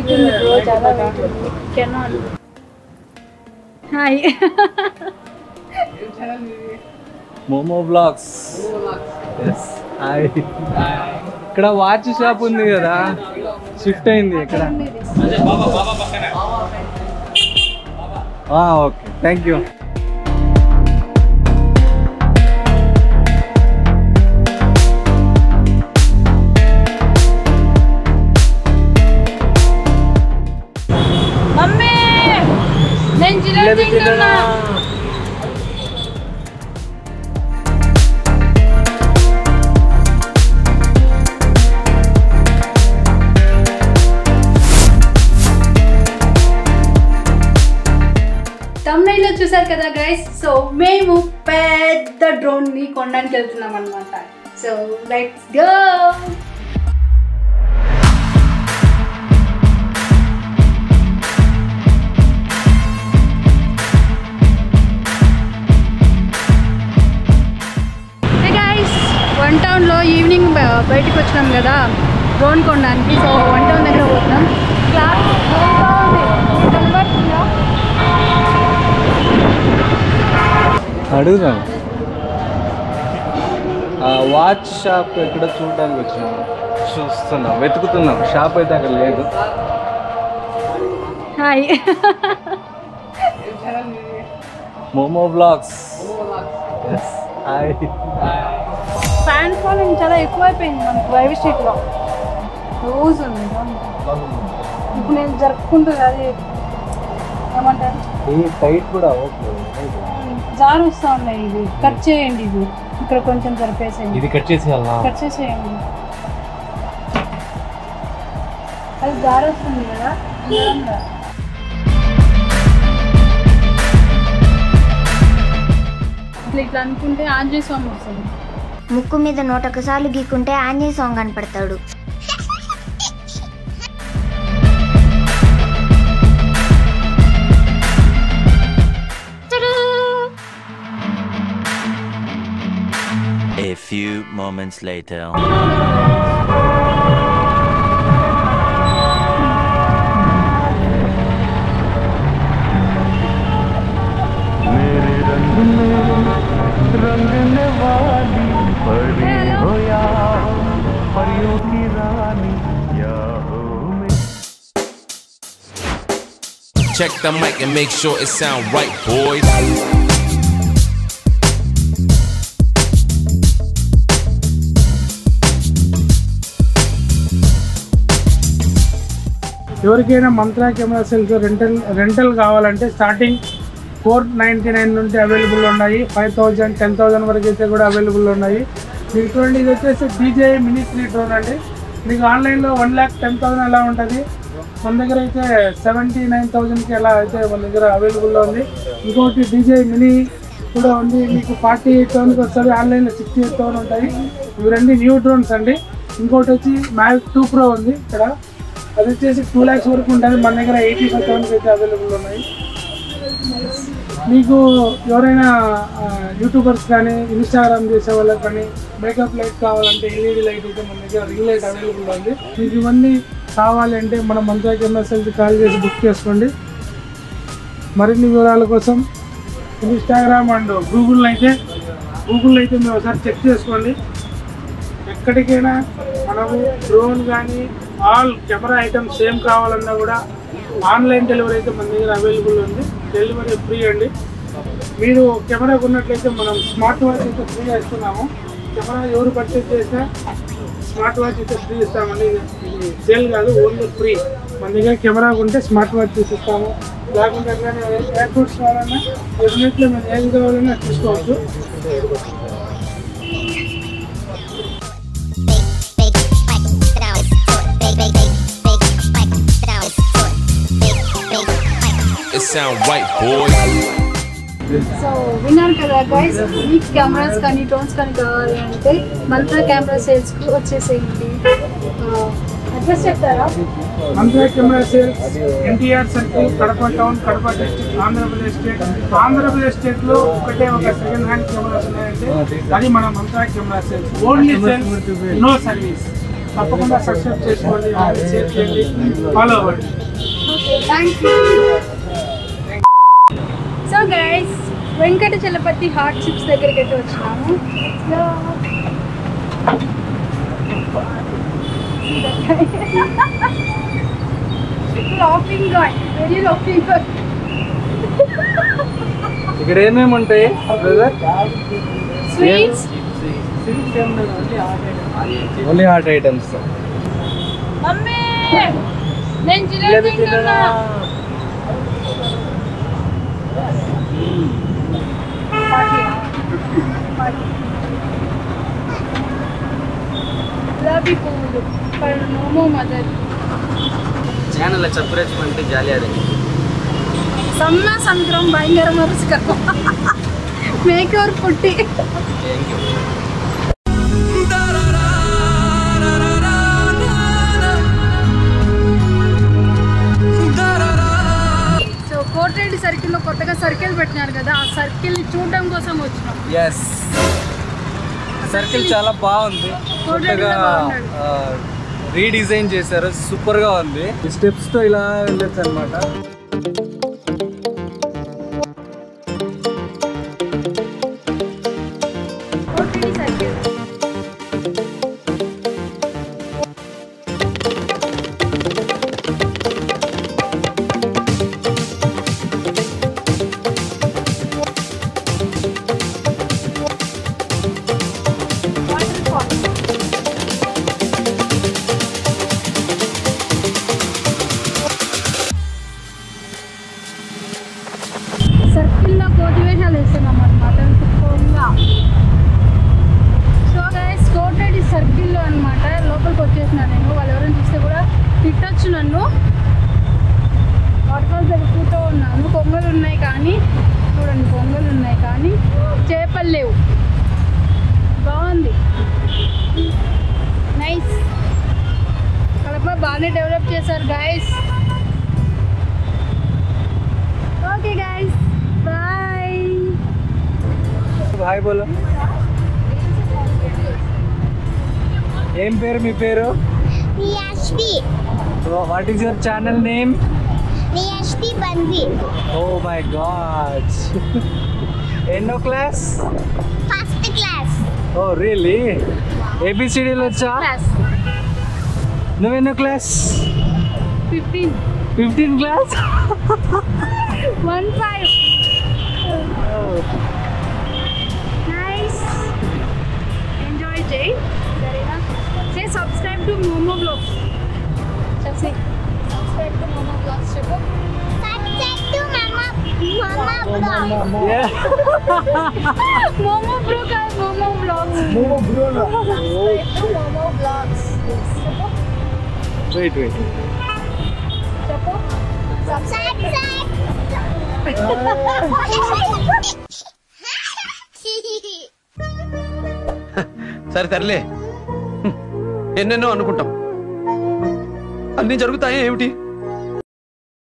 Wait ఉంది bro, చాలా weight ఉంది. Cannot. Hi. Momo vlogs. yes hi. ఇక్కడ వాచ్ షాప్ ఉంది కదా, షిఫ్ట్ అయింది ఇక్కడ. Okay thank you. మమ్మీ నేను జిలేబీ తింటున్నా. తమ్నైల్లో చూసారు కదా గైస్. సో మేము పెద్ద డ్రోన్ ని కొనడానికి వెళ్తున్నాం అనమాట. So let's go. వన్ టౌన్లో ఈవినింగ్ బయటకు వచ్చినాం కదా డ్రోన్ కొనడానికి. సో వన్ టౌన్ దగ్గర పోతున్నాం. క్లాస్ కనబడుతుందా? అడుగుదాం. వాచ్ షాప్ ఎక్కడ చూడడానికి వచ్చినాం, చూస్తున్నాం, వెతుకుతున్నాం. షాప్ అయితే అక్కడ లేదు. Hi. Momo vlogs. yes hi. Fan following చాలా ఎక్కువైపోయింది మనకి వైవి స్ట్రీట్లో. రోజు ఉంది. ఇప్పుడు నేను జరుపుకుంటుంది అది ఏమంటారు, ఈ టైట్ కూడా ఓకే. జారు వస్తూ ఉన్నాయి. ఇది కట్ చేయండి. ఇది ఇక్కడ కొంచెం జరిపేసేయండి. ఇది కట్ చేసేయాలా? కట్ చేసేయండి. అది జారు వస్తుంది కదా. ఇట్లా ఇట్లా అనుకుంటే ఆంజనేయ స్వామి వస్తుంది. ముక్కు మీద 101 సార్లు గీక్కుంటే ఆంజనేయ స్వామి కనపడతాడు. A few moments later. Check the mic and make sure it sound right, boys. ఎవరికైనా మంత్రా కెమెరా సెల్స్ రెంటల్ కావాలంటే స్టార్టింగ్ 499 నుండి అవైలబుల్ ఉన్నాయి. 5000 10,000 వరకు అయితే కూడా అవైలబుల్ ఉన్నాయి. మీకు చూడండి, ఇది వచ్చేసి DJI Mini 3 డ్రోన్ అండి. మీకు ఆన్లైన్లో 1,10,000 ఎలా ఉంటుంది, మన దగ్గర అయితే 79,000కి ఎలా అయితే మన దగ్గర అవైలబుల్లో ఉంది. ఇంకోటి DJI Mini కూడా ఉంది, మీకు 48,000కి వస్తుంది. ఆన్లైన్లో 68,000 ఉంటాయి. ఇవి రెండు న్యూ డ్రోన్స్ అండి. ఇంకోటి వచ్చి Mavic 2 Pro ఉంది ఇక్కడ, అది వచ్చేసి 2 lakhs వరకు ఉంటుంది. మన దగ్గర 85,000కి అయితే అవైలబుల్ ఉన్నాయి. మీకు ఎవరైనా యూట్యూబర్స్ కానీ ఇన్స్టాగ్రామ్ చేసే వాళ్ళకి కానీ మేకప్ లైట్ కావాలంటే LED లైట్ అయితే మన దగ్గర రింగ్ లైట్ అవైలబుల్ ఉంది. మీకు ఇవన్నీ కావాలి అంటే మన మంత్రా కెమెరా సెల్కి కాల్ చేసి బుక్ చేసుకోండి. మరిన్ని వివరాల కోసం ఇన్స్టాగ్రామ్ అండ్ గూగుల్ అయితే మీరు ఒకసారి చెక్ చేసుకోండి. ఎక్కడికైనా మనము డ్రోన్ కానీ ఆల్ కెమెరా ఐటమ్స్ సేమ్ కావాలన్నా కూడా ఆన్లైన్ డెలివరీ అయితే మన దగ్గర అవైలబుల్ ఉంది. డెలివరీ ఫ్రీ అండి. మీరు కెమెరా కొన్నట్లయితే మనం స్మార్ట్ వాచ్ అయితే ఫ్రీగా ఇస్తున్నాము. కెమెరా ఎవరు పర్చేజ్ చేసినా స్మార్ట్ వాచ్ అయితే ఫ్రీ ఇస్తామండి. ఇది సేల్ కాదు, ఓన్లీ ఫ్రీ. మన దగ్గర కెమెరా కొంటే స్మార్ట్ వాచ్ తీసిస్తాము. లేకుంటే ఎయిర్పోర్ట్స్ కావాలన్నా డెఫినెట్లీ మనం ఏది కావాలన్నా తీసుకోవచ్చు. It sound right, boys. So విన్నారు కదా గైస్, ఈ కెమెరాస్ కానీ డ్రోన్స్ కానీ కావాలి అంటే మంత్రా కెమెరా సేల్స్కి వచ్చేసేయండి. అడ్రస్ చెప్తారా? Mantra camera sales NTR circle, Kadapa town, Kadapa district, Andhra Pradesh స్టేట్లో ఒకటే ఒక సెకండ్ హ్యాండ్ కెమెరాస్ ఉన్నాయంటే అది మన Mantra camera sales. Only sales, no service. తప్పకుండా సబ్స్క్రైబ్ చేసుకోండి, షేర్ చేయండి, ఫాలో అవ్వండి. Thank you. So guys Venkata Chalapathi hot chips దగ్గరికి అయితే వచ్చినాము. Laughing guy, very laughing guy. ఇక్కడ ఏమేమి ఉంటాయి brother? Sweets, only hot items. Mummy నేను జిలేబీ తింటున్నా. ಗುಲಾಬಿ ಪೂಲು ಪರ್ ಮೋಮೋ ಮದರ್ ఛానల్ సబ్స్క్రైబ్ பண்ணிட்டு ஜாலியா இருங்க. ಸಮ್ಮ ಸಂಕ್ರಮ ಭಯಂಕರ ಮರುಸ್ಕ ಮೇಕವರ್ ಪುಟ್ಟಿ. Thank you. సో కోటిరెడ్డి సర్కిల్లో కొత్తగా సర్కిల్ పెట్టినారు కదా, ఆ సర్కిల్ని చూడడం కోసం వచ్చినాం. ఎస్, సర్కిల్ చాలా బాగుంది, కొత్తగా రీడిజైన్ చేశారు, సూపర్గా ఉంది. ఈ స్టెప్స్తో ఇలా వెళ్ళొచ్చు అనమాట. కోటిరెడ్డి సర్కిల్ సర్కిల్లో కోటి వేషాలు వేస్తున్నాం అనమాట. సో గైస్ కోటిరెడ్డి సర్కిల్లో అనమాట లోపలికి వచ్చేసిన నేను. వాళ్ళు ఎవరైనా చూస్తే కూడా తిట్టచ్చు నన్ను. వాటర్ ఫాల్స్ దగ్గర కూర్చో ఉన్నాను. పొంగలు ఉన్నాయి కానీ చూడండి, పొంగలు ఉన్నాయి కానీ చేపలు లేవు. బాగుంది, నైస్. కడప బాగానే డెవలప్ చేశారు guys. Okay guys, bye. Hi బోలో. ఏం పేరు మీ పేరు? Riyashvi. What is your channel name? Riyashvi Banvi. Oh my God. ఎన్నో class? First class. Oh really? ఏబిసిడీలు వచ్చా? క్లాస్ నువ్వెన్నో క్లాస్? 15 15 క్లాస్? 15. నైస్, ఎంజాయ్ చేయి సరేనా. Say subscribe to Momo blogs. చెప్పే సబ్స్క్రైబ్ టు మోమో బ్లాగ్స్ చెప్పు. Subscribe to Mama Vlog. Momo bro కాదు, Momo blogs. Subscribe to Momo blogs చెప్పు. వెయిట్ చెప్పు Subscribe. సరే తరలే, ఎన్నెన్నో అనుకుంటాం, అన్నీ జరుగుతాయి ఏమిటి?